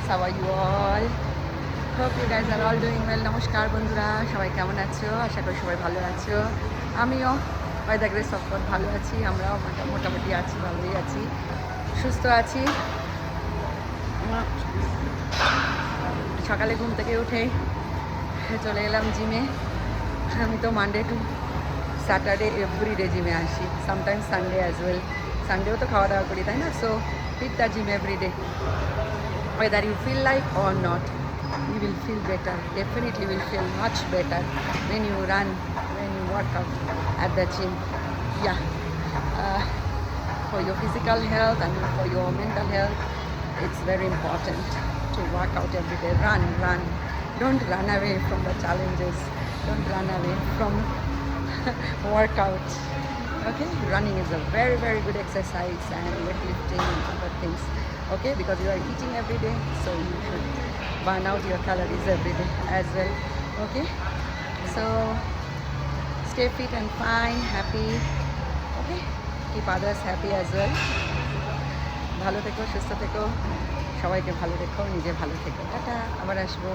How are you all? Hope you guys are all doing well. নমস্কার বন্ধুরা, সবাই কেমন আছো? আশা করি সবাই ভালো আছো। আমিও by the grace of God ভালো আছি। আমরাও মোটামুটি আছি, ভালোই আছি, সুস্থ আছি। সকালে ঘুম থেকে উঠে চলে এলাম জিমে। আমি তো মানডে টু স্যাটারডে এভরিডে জিমে আসি, সামটাইমস সানডে অ্যাজ ওয়েল। সানডেও তো খাওয়া দাওয়া করি, তাই না? So hit the gym every day, whether you feel like or not, you will feel better. Definitely will feel much better when you run, when you work out at the gym. Yeah, for your physical health and for your mental health, it's very important to work out every day. Run. Don't run away from the challenges. Don't run away from workout. Okay, running is a very, very good exercise, and weightlifting and other things. Okay, because you are eating every day, so you should burn out your calories every day as well. Okay, so stay fit and fine, happy. Okay, keep others happy as well. ভালো থেকো, সুস্থ থেকো, সবাইকে ভালো রেখো, নিজে ভালো থেকো। টাটা, আবার আসবো।